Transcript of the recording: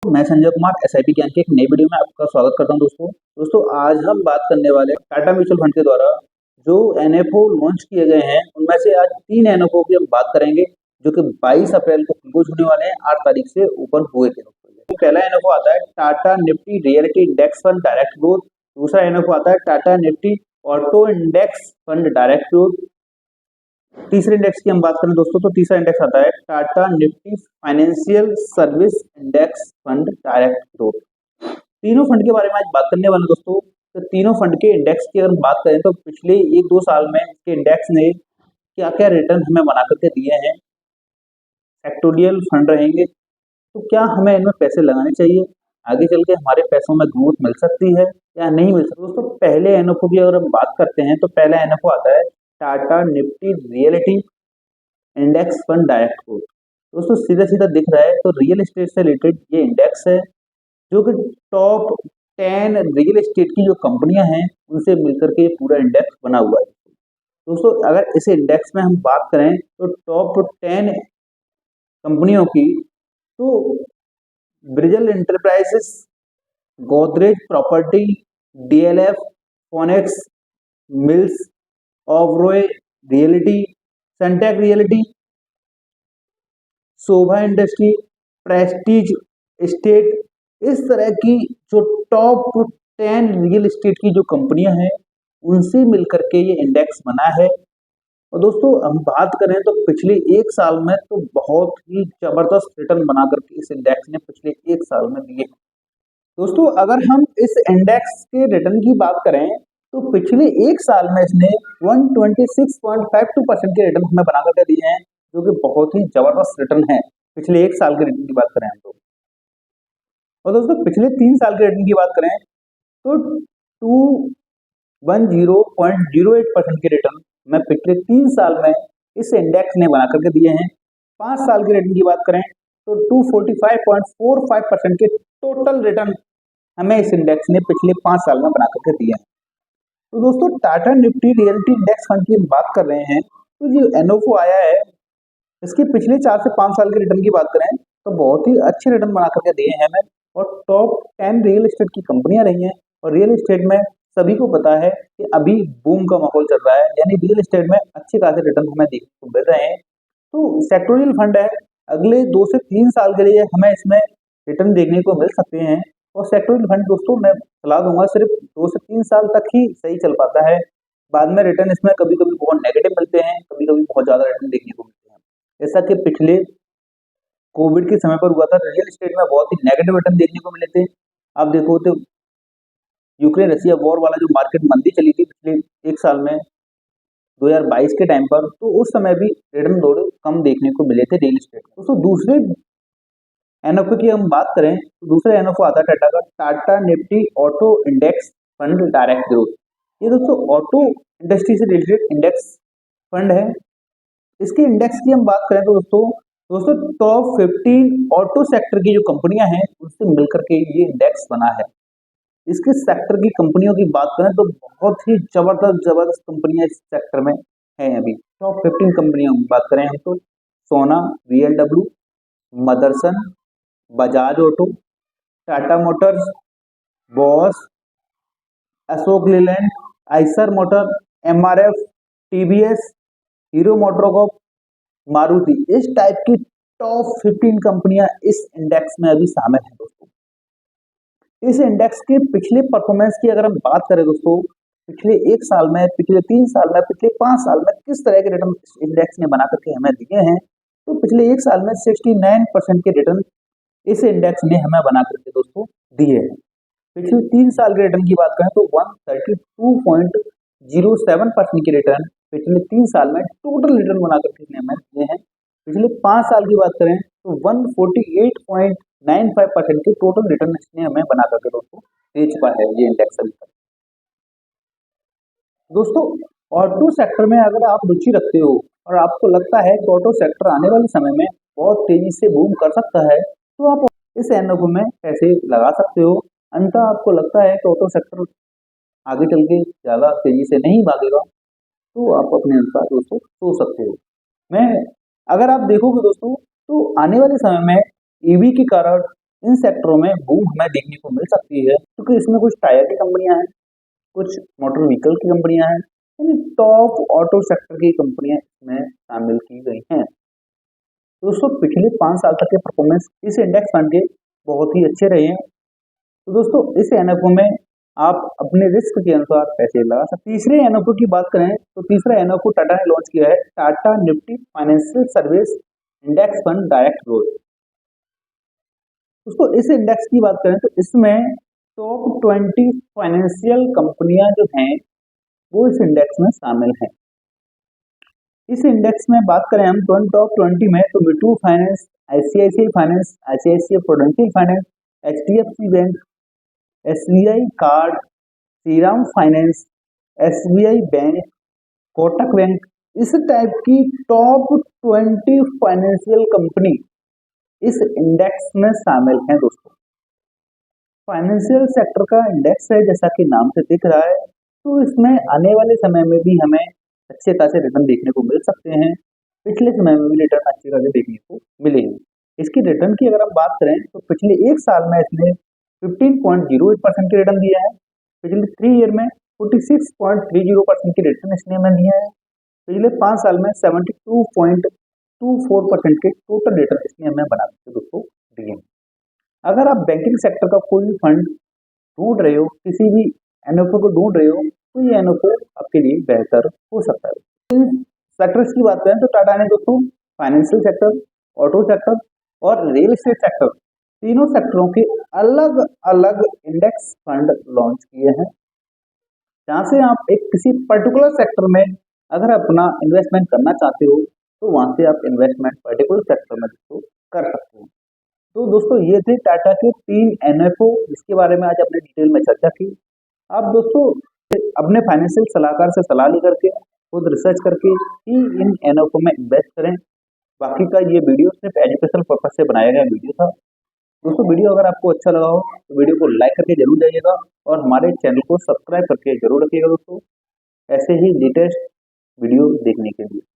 मैं संजय कुमार एसआईपी ज्ञान के एक नई वीडियो में आपका स्वागत करता हूं दोस्तों आज हम बात करने वाले टाटा म्यूचुअल फंड के द्वारा जो एनएफओ लॉन्च किए गए हैं उनमें से आज 3 एनएफओ की हम बात करेंगे जो कि 22 अप्रैल को क्लोज होने वाले हैं। 8 तारीख से ओपन हुए थे तो पहला एनएफओ आता है Tata Nifty reality index fund direct growth. दूसरा एनएफओ आता है Tata Nifty auto index fund direct growth. तीसरे इंडेक्स की हम बात करें दोस्तों तो तीसरा इंडेक्स आता है Tata Nifty financial service index fund direct growth. तीनों फंड के बारे में आज बात करने वाले दोस्तों। तो तीनों फंड के इंडेक्स की अगर बात करें तो पिछले 1-2 साल में इसके इंडेक्स ने क्या क्या रिटर्न हमें बना करके दिए हैं। सेक्टोरियल फंड रहेंगे तो क्या हमें इनमें पैसे लगाने चाहिए, आगे चल के हमारे पैसों में ग्रोथ मिल सकती है या नहीं मिल सकती। दोस्तों पहले एनएफओ की अगर हम बात करते हैं तो पहला एनएफओ आता है Tata Nifty reality index fund direct growth. दोस्तों सीधा सीधा दिख रहा है तो रियल एस्टेट से रिलेटेड ये इंडेक्स है जो कि टॉप 10 रियल एस्टेट की जो कंपनियां हैं उनसे मिलकर के ये पूरा इंडेक्स बना हुआ है। दोस्तों अगर इस इंडेक्स में हम बात करें तो टॉप 10 कंपनियों की तो ब्रिजल enterprises, Godrej property, DLF, Phoenix, mills, Oberoi realty, Sunteck realty, Sobha industry, prestige estate, इस तरह की जो टॉप 10 रियल एस्टेट की जो कंपनियां हैं उनसे मिलकर के ये इंडेक्स बना है। और दोस्तों हम बात करें तो पिछले 1 साल में तो बहुत ही जबरदस्त रिटर्न बना करके इस इंडेक्स ने पिछले 1 साल में दिए। दोस्तों अगर हम इस इंडेक्स के रिटर्न की बात करें तो पिछले 1 साल में इसने 126.52% के रिटर्न हमें बना करके दिए हैं जो कि बहुत ही जबरदस्त रिटर्न है पिछले 1 साल के रिटर्न की बात करें हम तो। और दोस्तों पिछले 3 साल के रिटर्न की बात करें तो 210.08% के रिटर्न में पिछले 3 साल में इस इंडेक्स ने बना करके दिए हैं। 5 साल के रिटर्न की बात करें तो 245.45% के टोटल रिटर्न हमें इस इंडेक्स ने पिछले 5 साल में बना करके दिए हैं। तो दोस्तों Tata Nifty reality index fund की बात कर रहे हैं तो जो एनओफओ आया है इसके पिछले 4 से 5 साल के रिटर्न की बात करें तो बहुत ही अच्छे रिटर्न बना करके दिए हैं हमें। और टॉप 10 रियल एस्टेट की कंपनियां रही हैं और रियल एस्टेट में सभी को पता है कि अभी बूम का माहौल चल रहा है, यानी रियल एस्टेट में अच्छे खासे रिटर्न हमें देखने को मिल रहे हैं। तो सेक्टोरियल फंड है, अगले 2 से 3 साल के लिए हमें इसमें रिटर्न देखने को मिल सकते हैं। और सेक्टोरियल फंड दोस्तों मैं सलाह दूंगा सिर्फ 2 से 3 साल तक ही सही चल पाता है, बाद में रिटर्न इसमें कभी कभी बहुत नेगेटिव मिलते हैं, कभी कभी बहुत ज्यादा रिटर्न देखने को मिलते हैं। ऐसा कि पिछले कोविड के समय पर हुआ था, रियल एस्टेट में बहुत ही नेगेटिव रिटर्न देखने को मिले थे। आप देखो तो यूक्रेन रसिया वॉर वाला जो मार्केट मंदी चली थी पिछले 1 साल में 2022 के टाइम पर, तो उस समय भी रिटर्न थोड़े कम देखने को मिले थे रियल एस्टेट। दोस्तों दूसरे एनएफओ की हम बात करें तो दूसरा एनएफओ आता है टाटा का Tata Nifty auto index fund direct growth. ये दोस्तों ऑटो इंडस्ट्री से रिलेटेड इंडेक्स फंड है। इसके इंडेक्स की हम बात करें तो दोस्तों टॉप 15 ऑटो सेक्टर की जो कंपनियां हैं उनसे मिलकर के ये इंडेक्स बना है। इसके सेक्टर की कंपनियों की बात करें तो बहुत ही जबरदस्त कंपनियां इस सेक्टर में हैं। अभी टॉप 15 कंपनियों की बात करें हम तो सोना, VLW, Motherson, Bajaj auto, Tata Motors, boss, Ashok Leyland, Eicher motor, MRF, TVS, hero MotoCorp, Maruti, इस टाइप की टॉप 15 कंपनियां इस इंडेक्स में अभी शामिल हैं। दोस्तों इस इंडेक्स के पिछले परफॉर्मेंस की अगर हम बात करें दोस्तों, पिछले 1 साल में, पिछले 3 साल में, पिछले 5 साल में किस तरह के रिटर्न इस इंडेक्स ने बना करके हमें दिए हैं, तो पिछले 1 साल में 69% के रिटर्न इस इंडेक्स ने हमें बना करके दोस्तों दिए हैं। पिछले 3 साल के रिटर्न की बात करें तो 132.07% के रिटर्न पिछले 3 साल में टोटल रिटर्न बना करके हमें दिए हैं। पिछले 5 साल की बात करें तो 148.95% के टोटल रिटर्न इसने हमें बना करके दोस्तों दे चुका है ये इंडेक्स अभी तक। दोस्तों ऑटो सेक्टर में अगर आप रुचि रखते हो और आपको लगता है कि ऑटो सेक्टर आने वाले समय में बहुत तेजी से बूम कर सकता है तो आप इस एनएफओ में पैसे लगा सकते हो। अंततः आपको लगता है कि ऑटो सेक्टर आगे चल के ज़्यादा तेजी से नहीं भागेगा तो आप अपने अनुसार दोस्तों सोच सकते हो। मैं अगर आप देखोगे दोस्तों तो आने वाले समय में ईवी के कारण इन सेक्टरों में बूम हमें देखने को मिल सकती है, क्योंकि इसमें कुछ टायर की कंपनियां हैं, कुछ मोटर व्हीकल की कंपनियां हैं, यानी टॉप ऑटो सेक्टर की कंपनियां इसमें शामिल की गई हैं। दोस्तों पिछले 5 साल तक के परफॉर्मेंस इस इंडेक्स फंड के बहुत ही अच्छे रहे हैं। तो दोस्तों इस एनएफओ में आप अपने रिस्क के अनुसार पैसे लगा सकते हैं। तीसरे एनएफओ की बात करें तो तीसरा एनएफओ टाटा ने लॉन्च किया है, Tata Nifty financial service index fund direct growth. दोस्तों इस इंडेक्स की बात करें तो इसमें टॉप 20 फाइनेंशियल कंपनियां जो हैं वो इस इंडेक्स में शामिल हैं। इस इंडेक्स में बात करें हम टॉप 20 में तो Muthoot finance, ICICI finance, ICICI prudential finance, HDFC bank, SBI card, Shriram finance, SBI bank, Kotak bank, इस टाइप की टॉप 20 फाइनेंशियल कंपनी इस इंडेक्स में शामिल हैं। दोस्तों फाइनेंशियल सेक्टर का इंडेक्स है, जैसा कि नाम से दिख रहा है, तो इसमें आने वाले समय में भी हमें अच्छे खासे रिटर्न देखने को मिल सकते हैं। पिछले समय में भी रिटर्न अच्छे खासे देखने को मिले हैं। इसकी रिटर्न की अगर हम बात करें तो पिछले एक साल में इसने 15.08% की रिटर्न दिया है। पिछले 3 ईयर में 46.30% की रिटर्न इसने हमें दिया है। पिछले 5 साल में 72.24% के टोटल रिटर्न इसने हमें बना के दोस्तों दिए हैं। अगर आप बैंकिंग सेक्टर का कोई भी फंड ढूंढ रहे हो, किसी भी एनएफओ को ढूंढ रहे हो, तो ये एनएफओ आपके लिए बेहतर हो सकता है। इन सेक्टर्स की बात करें तो टाटा ने दोस्तों फाइनेंशियल सेक्टर, ऑटो सेक्टर और रियल एस्टेट सेक्टर, तीनों सेक्टरों के अलग अलग इंडेक्स फंड लॉन्च किए हैं, जहां से आप एक किसी पर्टिकुलर सेक्टर में अगर अपना इन्वेस्टमेंट करना चाहते हो तो वहां से आप इन्वेस्टमेंट पर्टिकुलर सेक्टर में दोस्तों कर सकते हो। तो दोस्तों ये थे टाटा के 3 एनएफओ, जिसके बारे में आज अपने डिटेल में चर्चा की। आप दोस्तों अपने फाइनेंशियल सलाहकार से सलाह लेकर के खुद रिसर्च करके ही इन एनएफओ में इन्वेस्ट करें। बाकी का ये वीडियो सिर्फ एजुकेशनल पर्पज से बनाया गया वीडियो था। दोस्तों वीडियो अगर आपको अच्छा लगा हो तो वीडियो को लाइक करके जरूर जाइएगा और हमारे चैनल को सब्सक्राइब करके जरूर रखिएगा दोस्तों, ऐसे ही लेटेस्ट वीडियो देखने के लिए।